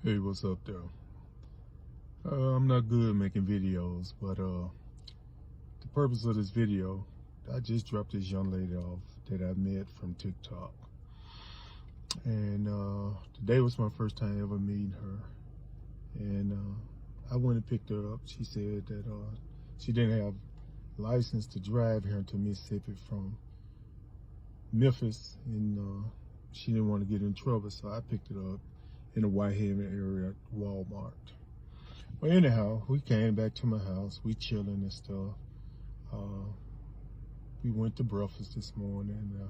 Hey, what's up there? I'm not good making videos, but the purpose of this video, I just dropped this young lady off that I met from TikTok. And today was my first time ever meeting her. And I went and picked her up. She said that she didn't have license to drive here into Mississippi from Memphis, and she didn't want to get in trouble, so I picked her up in the Whitehaven area at Walmart. Well, anyhow, we came back to my house. We chilling and stuff. We went to breakfast this morning. I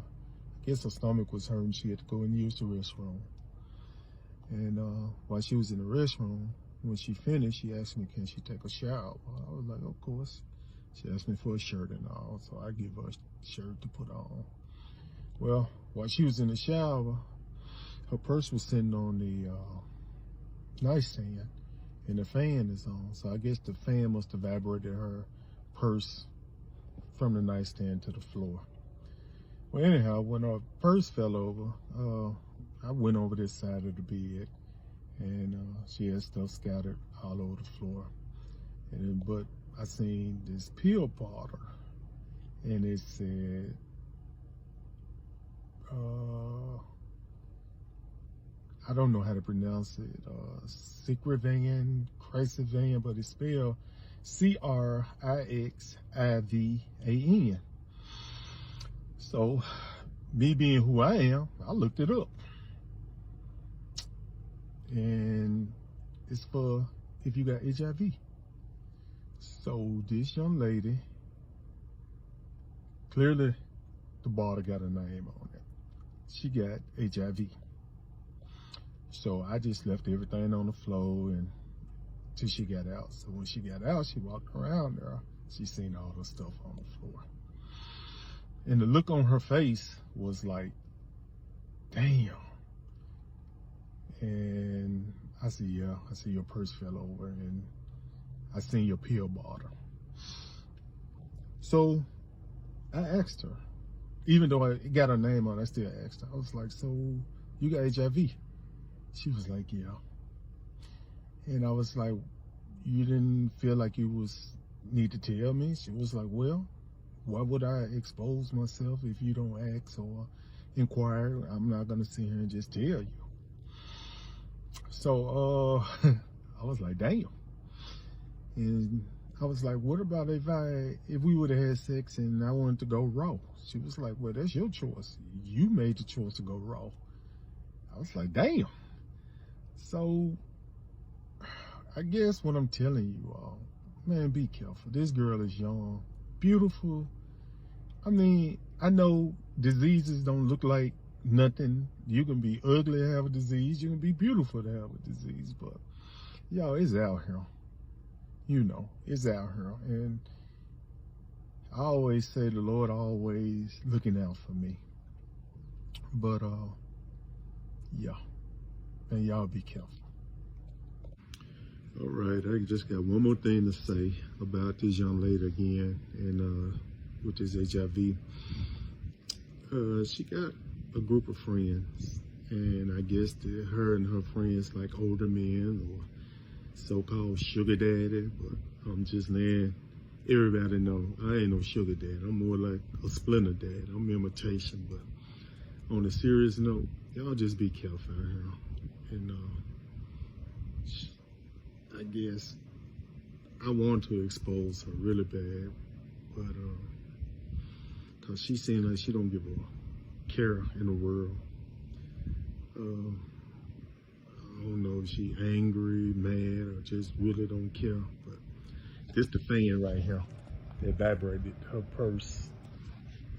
guess her stomach was hurting. She had to go and use the restroom. And while she was in the restroom, when she finished, she asked me, can she take a shower? I was like, of course. She asked me for a shirt and all, so I give her a shirt to put on. Well, while she was in the shower, her purse was sitting on the nightstand, and the fan is on. So I guess the fan must have vibrated her purse from the nightstand to the floor. Well, anyhow, when her purse fell over, I went over this side of the bed, and she had stuff scattered all over the floor. But I seen this pill bottle, and it said, I don't know how to pronounce it, Crixivan, but it's spelled Crixivan. So, me being who I am, I looked it up. And it's for if you got HIV. So, this young lady, clearly the bottle got a name on it. She got HIV. So I just left everything on the floor until she got out. So when she got out, she walked around there. She seen all the stuff on the floor. And the look on her face was like, damn. And I said, yeah, I see your purse fell over and I seen your pill bottle. So I asked her, even though I got her name on it, I still asked her. I was like, so you got HIV? She was like, yeah. And I was like, you didn't feel like you need to tell me? She was like, well, why would I expose myself if you don't ask or inquire? I'm not gonna sit here and just tell you. So I was like, damn. And I was like, what about if we would have had sex and I wanted to go raw? She was like, well, that's your choice. You made the choice to go raw. I was like, damn. So, I guess what I'm telling you all, man, be careful. This girl is young, beautiful. I mean, I know diseases don't look like nothing. You can be ugly and have a disease. You can be beautiful to have a disease. But, y'all, it's out here. You know, it's out here. And I always say the Lord always looking out for me. But, yeah. And y'all be careful. All right, I just got one more thing to say about this young lady again, and with this HIV. She got a group of friends, and I guess her and her friends like older men or so-called sugar daddy, but I'm just letting everybody know I ain't no sugar daddy. I'm more like a splinter dad. I'm imitation, but on a serious note, y'all just be careful out here. And I guess I want to expose her really bad, but cause she seems like she don't give a care in the world. I don't know if she angry, mad, or just really don't care. But this the fan right here that vibrated her purse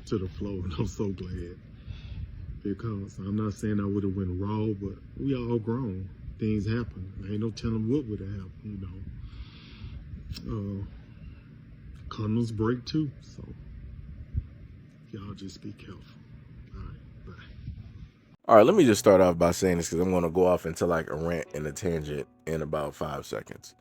to the floor, and I'm so glad. Because I'm not saying I would have went raw, but we all grown. Things happen. Ain't no telling what would have happened, you know. Condoms break too, so y'all just be careful. All right, bye. All right, let me just start off by saying this because I'm going to go off into like a rant and a tangent in about 5 seconds.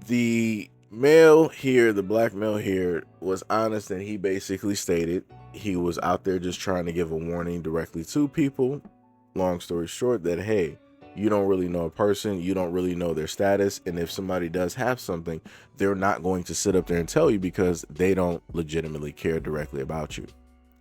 The male here, the black male here, was honest, and he basically stated he was out there just trying to give a warning directly to people. Long story short, that hey, You don't really know a person. You don't really know their status. And if somebody does have something, they're not going to sit up there and tell you because they don't legitimately care directly about you.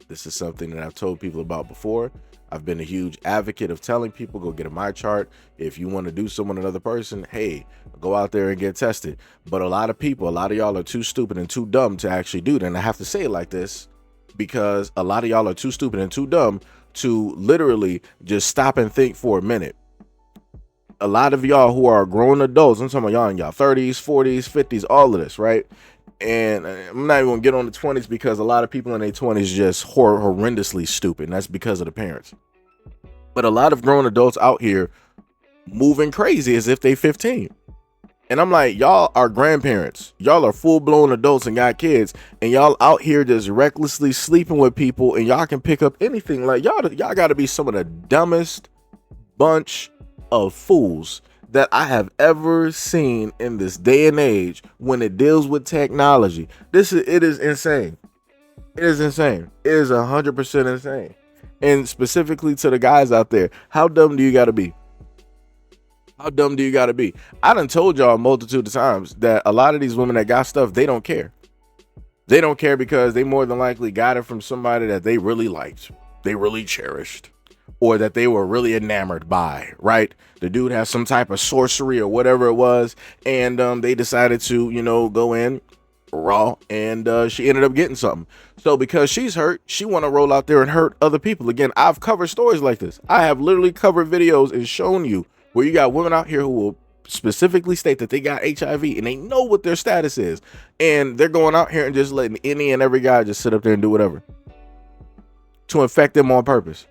This is something that I've told people about before. I've been a huge advocate of telling people, go get a my chart. If you want to do something with another person, hey, go out there and get tested. But a lot of people, a lot of y'all are too stupid and too dumb to actually do that. And I have to say it like this because a lot of y'all are too stupid and too dumb to literally just stop and think for a minute. A lot of y'all who are grown adults, I'm talking about y'all in y'all 30s, 40s, 50s, all of this, right? And I'm not even gonna get on the 20s because a lot of people in their 20s just horrendously stupid, and that's because of the parents. But a lot of grown adults out here moving crazy as if they 15. And I'm like, y'all are grandparents. Y'all are full-blown adults and got kids, and y'all out here just recklessly sleeping with people, and y'all can pick up anything. Like y'all gotta be some of the dumbest bunch of fools that I have ever seen in this day and age when it deals with technology. It is insane. It is insane. It is 100% insane. And specifically to the guys out there, how dumb do you got to be? How dumb do you got to be? I done told y'all a multitude of times that a lot of these women that got stuff, they don't care. They don't care because they more than likely got it from somebody that they really liked, they really cherished, or that they were really enamored by, right? The dude has some type of sorcery or whatever it was, and they decided to, go in raw, and she ended up getting something. So because she's hurt, she want to roll out there and hurt other people. Again, I've covered stories like this. I have literally covered videos and shown you where you got women out here who will specifically state that they got HIV and they know what their status is, and they're going out here and just letting any and every guy just sit up there and do whatever to infect them on purpose.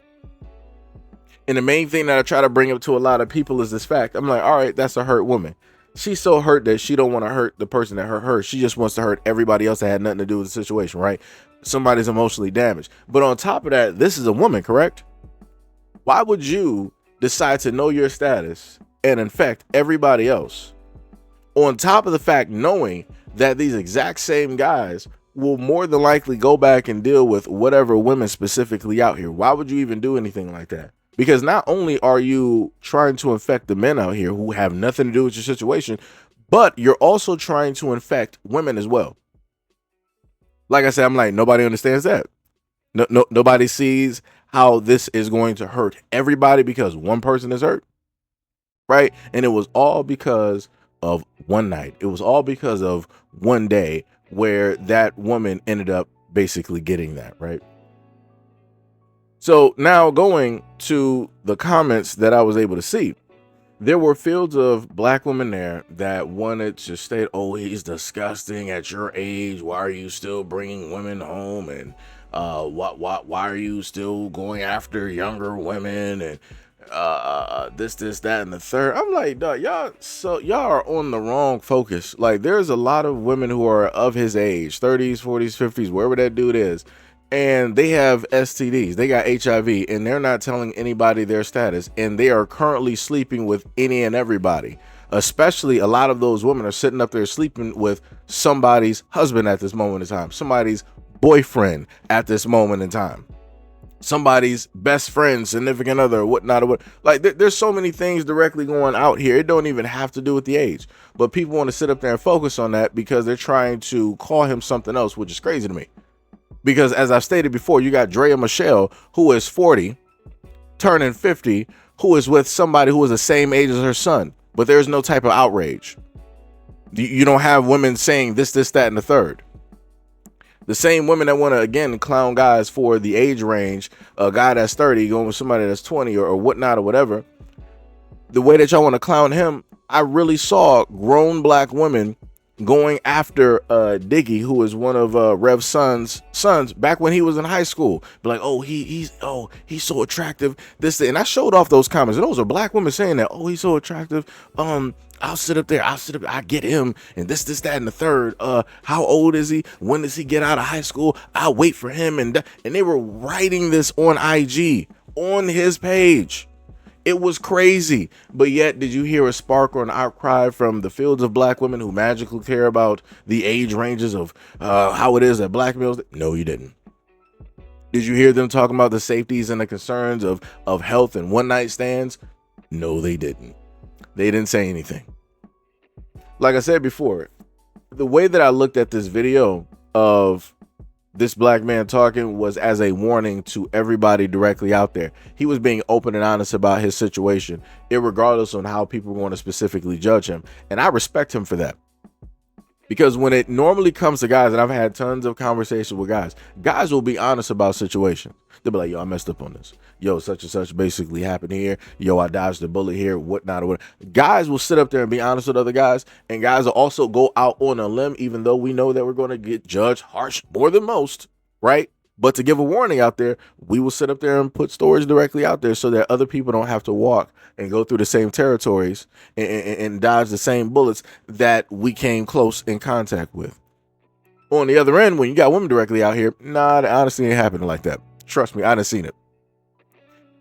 And the main thing that I try to bring up to a lot of people is this fact. I'm like, all right, that's a hurt woman. She's so hurt that she don't want to hurt the person that hurt her. She just wants to hurt everybody else that had nothing to do with the situation, right? Somebody's emotionally damaged. But on top of that, this is a woman, correct? Why would you decide to know your status and infect everybody else? On top of the fact, knowing that these exact same guys will more than likely go back and deal with whatever women specifically out here. Why would you even do anything like that? Because not only are you trying to infect the men out here who have nothing to do with your situation, but you're also trying to infect women as well. Like I said, I'm like, nobody understands that. Nobody sees how this is going to hurt everybody because one person is hurt, right? And it was all because of one night. It was all because of one day where that woman ended up basically getting that, right? So now going to the comments that I was able to see, there were fields of black women there that wanted to state, oh, he's disgusting at your age. Why are you still bringing women home? And why are you still going after younger women? And this, that, and the third. I'm like, dog, y'all are on the wrong focus. Like, there's a lot of women who are of his age, 30s, 40s, 50s, wherever that dude is, and they have STDs, they got HIV, and they're not telling anybody their status, and they are currently sleeping with any and everybody. Especially a lot of those women are sitting up there sleeping with somebody's husband at this moment in time, somebody's boyfriend at this moment in time, somebody's best friend, significant other, whatnot, or what. Like, there's so many things directly going out here. It don't even have to do with the age, but people want to sit up there and focus on that because they're trying to call him something else, which is crazy to me. Because as I've stated before, you got Drea Michelle, who is 40, turning 50, who is with somebody who is the same age as her son, but there's no type of outrage. You don't have women saying this, that, and the third. The same women that want to, again, clown guys for the age range, a guy that's 30 going with somebody that's 20 or whatnot or whatever, the way that y'all want to clown him, I really saw grown black women going after Diggy, who is one of Rev's sons back when he was in high school. Be like, oh, he's so attractive. And I showed off those comments, and those are black women saying that, oh, he's so attractive. I'll sit up there, I get him, and this, that, and the third. How old is he? When does he get out of high school? I'll wait for him. And they were writing this on IG, on his page. It was crazy. But yet, did you hear a spark or an outcry from the fields of black women who magically care about the age ranges of how it is at black males? No, you didn't. Did you hear them talking about the safeties and the concerns of health and one night stands? No, they didn't. They didn't say anything. Like I said before, the way that I looked at this video of this black man talking was as a warning to everybody directly out there. He was being open and honest about his situation, irregardless on how people want to specifically judge him. And I respect him for that. Because when it normally comes to guys, and I've had tons of conversations with guys will be honest about situations. They'll be like, yo, I messed up on this. Yo, such and such basically happened here. Yo, I dodged a bullet here, whatnot, or whatever. Guys will sit up there and be honest with other guys, and guys will also go out on a limb, even though we know that we're going to get judged harsh more than most, right? But to give a warning out there, we will sit up there and put stories directly out there so that other people don't have to walk and go through the same territories and dodge the same bullets that we came close in contact with. On the other end, when you got women directly out here, nah, that honestly ain't happening like that. Trust me, I done seen it.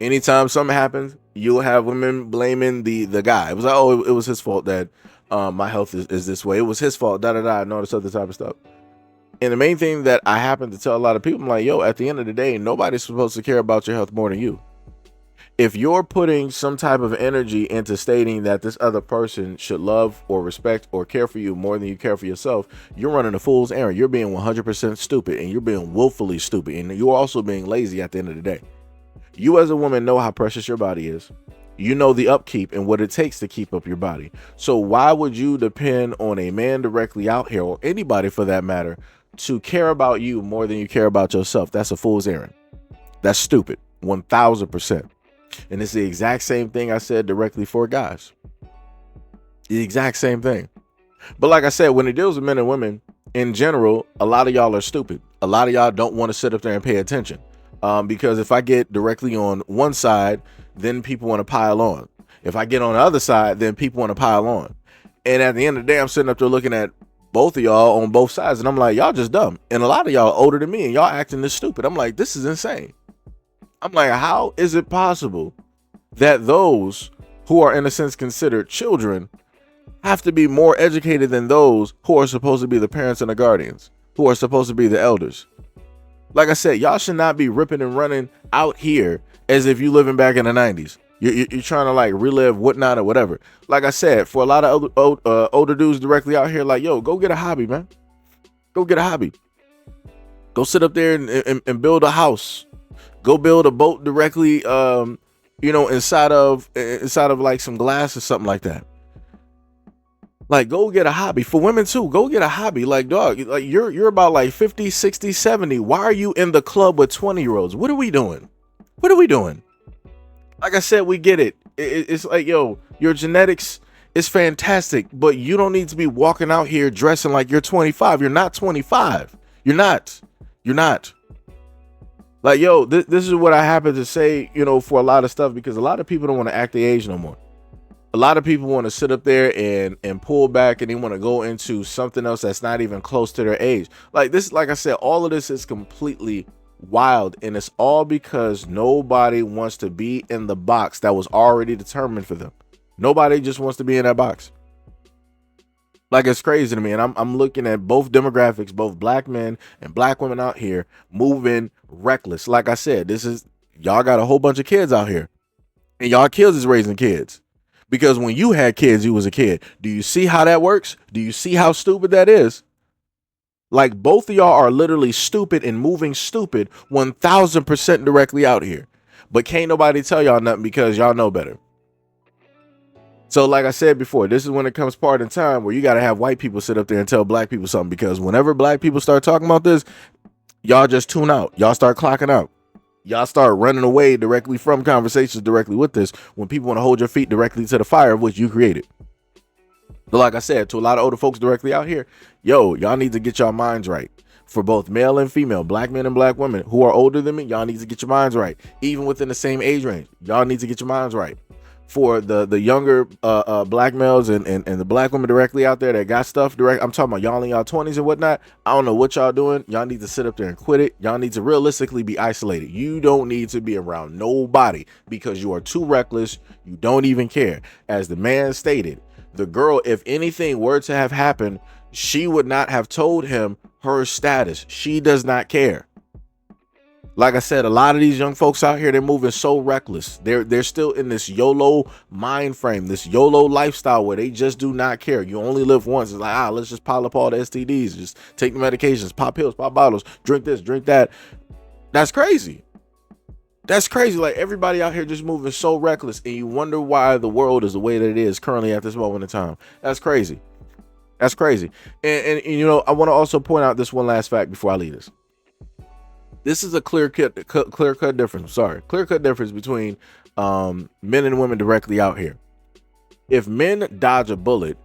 Anytime something happens, you'll have women blaming the guy. It was like, oh, it was his fault that my health is this way. It was his fault, da-da-da, and all this other type of stuff. And the main thing that I happen to tell a lot of people, I'm like, yo, at the end of the day, nobody's supposed to care about your health more than you. If you're putting some type of energy into stating that this other person should love or respect or care for you more than you care for yourself, you're running a fool's errand. You're being 100% stupid, and you're being willfully stupid. And you're also being lazy at the end of the day. You as a woman know how precious your body is. You know the upkeep and what it takes to keep up your body. So why would you depend on a man directly out here, or anybody for that matter, to care about you more than you care about yourself? That's a fool's errand. That's stupid. 1000%. And it's the exact same thing I said directly for guys. The exact same thing. But like I said, when it deals with men and women in general, a lot of y'all are stupid. A lot of y'all don't want to sit up there and pay attention. Because if I get directly on one side, then people want to pile on. If I get on the other side, then people want to pile on. And at the end of the day, I'm sitting up there looking at both of y'all on both sides, and I'm like, y'all just dumb. And a lot of y'all are older than me, and y'all acting this stupid. I'm like, this is insane. I'm like, how is it possible that those who are in a sense considered children have to be more educated than those who are supposed to be the parents and the guardians, who are supposed to be the elders? Like I said, y'all should not be ripping and running out here as if you living back in the 90s. You're trying to like relive whatnot or whatever. Like I said, for a lot of older dudes directly out here, like, yo, go get a hobby, man. Go get a hobby. Go sit up there and build a house. Go build a boat directly, inside of like some glass or something like that. Like, go get a hobby. For women too, go get a hobby. Like, dog, like you're about like 50, 60, 70. Why are you in the club with 20-year-olds? What are we doing? What are we doing? Like I said, we get it. It's like, yo, your genetics is fantastic, but you don't need to be walking out here dressing like you're 25. You're not 25. You're not. Like, yo, this is what I happen to say, for a lot of stuff, because a lot of people don't want to act their age no more. A lot of people want to sit up there and pull back, and they want to go into something else that's not even close to their age. Like this, like I said, all of this is completely wild, and it's all because nobody wants to be in the box that was already determined for them. Nobody just wants to be in that box. Like, it's crazy to me, and I'm looking at both demographics, both black men and black women out here moving reckless. Like I said, y'all got a whole bunch of kids out here, and y'all kids is raising kids. Because when you had kids, you was a kid. Do you see how that works? Do you see how stupid that is? Like, both of y'all are literally stupid and moving stupid 1000% directly out here. But can't nobody tell y'all nothing because y'all know better. So like I said before, this is when it comes part in time where you got to have white people sit up there and tell black people something. Because whenever black people start talking about this, y'all just tune out. Y'all start clocking out. Y'all start running away directly from conversations directly with this when people want to hold your feet directly to the fire of which you created. But like I said, to a lot of older folks directly out here, yo, y'all need to get your minds right. For both male and female, black men and black women who are older than me, y'all need to get your minds right. Even within the same age range, y'all need to get your minds right. For the younger black males and the black women directly out there that got stuff direct, I'm talking about y'all in y'all 20s and whatnot. I don't know what y'all doing. Y'all need to sit up there and quit it. Y'all need to realistically be isolated. You don't need to be around nobody because you are too reckless. You don't even care. As the man stated, the girl, if anything were to have happened, she would not have told him her status. She does not care. Like I said, a lot of these young folks out here, they're moving so reckless. They're still in this YOLO mind frame, this YOLO lifestyle where they just do not care. You only live once. It's like, let's just pile up all the STDs, just take the medications, pop pills, pop bottles, drink this, drink that. That's crazy. That's crazy. Like, everybody out here just moving so reckless, and you wonder why the world is the way that it is currently at this moment in time. That's crazy. That's crazy. And you know, I want to also point out this one last fact before I leave this. This is a clear-cut difference. Clear-cut difference between men and women directly out here. If men dodge a bullet,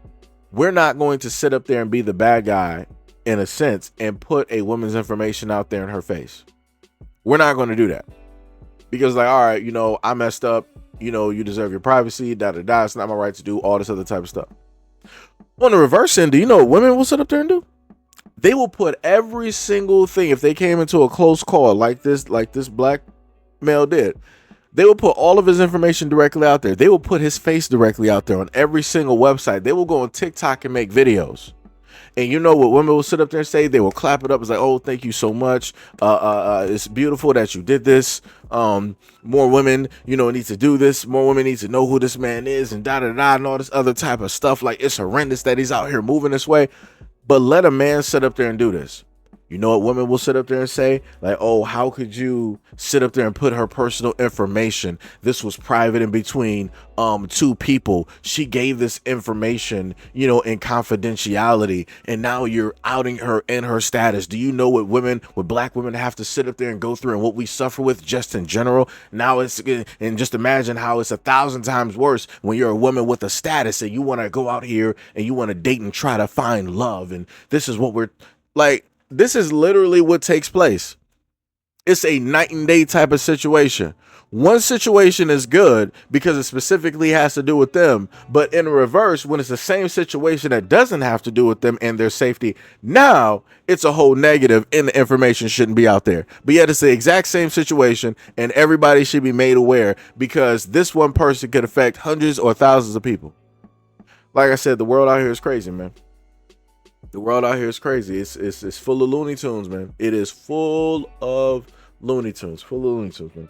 we're not going to sit up there and be the bad guy, in a sense, and put a woman's information out there in her face. We're not going to do that. Because, like, all right, you know, I messed up. You know, you deserve your privacy. Da-da-da. It's not my right to do all this other type of stuff. On the reverse end, do you know what women will sit up there and do? They will put every single thing, if they came into a close call like this black male did, they will put all of his information directly out there. They will put his face directly out there on every single website. They will go on TikTok and make videos. And you know what women will sit up there and say? They will clap it up. It's like, oh, thank you so much. It's beautiful that you did this. More women, you know, need to do this. More women need to know who this man is, and da-da-da, and all this other type of stuff. Like, it's horrendous that he's out here moving this way. But let a man sit up there and do this. You know what women will sit up there and say? Like, oh, how could you sit up there and put her personal information? This was private in between two people. She gave this information, you know, in confidentiality, and now you're outing her and her status. Do you know what black women have to sit up there and go through, and what we suffer with just in general? Now and just imagine how it's 1,000 times worse when you're a woman with a status and you want to go out here and you want to date and try to find love. And this is what we're like. This is literally what takes place. It's a night and day type of situation. One situation is good because it specifically has to do with them. But in reverse, when it's the same situation that doesn't have to do with them and their safety, now it's a whole negative and the information shouldn't be out there. But yet it's the exact same situation and everybody should be made aware because this one person could affect hundreds or thousands of people. Like I said, the world out here is crazy, man. The world out here is crazy. It's full of Looney Tunes, man. It is full of Looney Tunes. Man.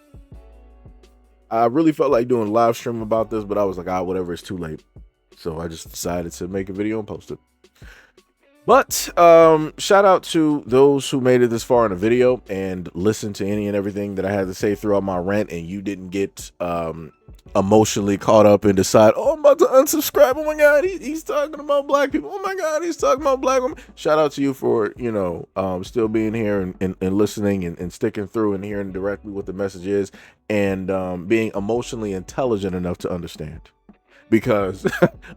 I really felt like doing a live stream about this, but I was like, whatever, it's too late. So I just decided to make a video and post it. But shout out to those who made it this far in the video and listened to any and everything that I had to say throughout my rant, and you didn't get emotionally caught up and decide, oh, I'm about to unsubscribe. Oh my God, he's talking about black people. Oh my God, he's talking about black women. Shout out to you for, you know, still being here and listening and sticking through and hearing directly what the message is, and being emotionally intelligent enough to understand. Because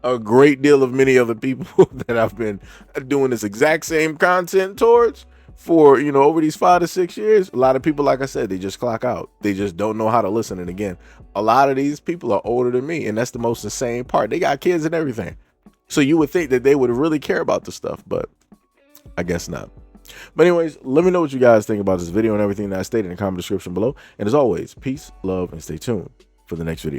a great deal of many other people that I've been doing this exact same content towards for, you know, over these 5 to 6 years, a lot of people, like I said, they just clock out. They just don't know how to listen. And again, a lot of these people are older than me, and that's the most insane part. They got kids and everything. So you would think that they would really care about this stuff, but I guess not. But anyways, let me know what you guys think about this video and everything that I stated in the comment description below. And as always, peace, love, and stay tuned for the next video.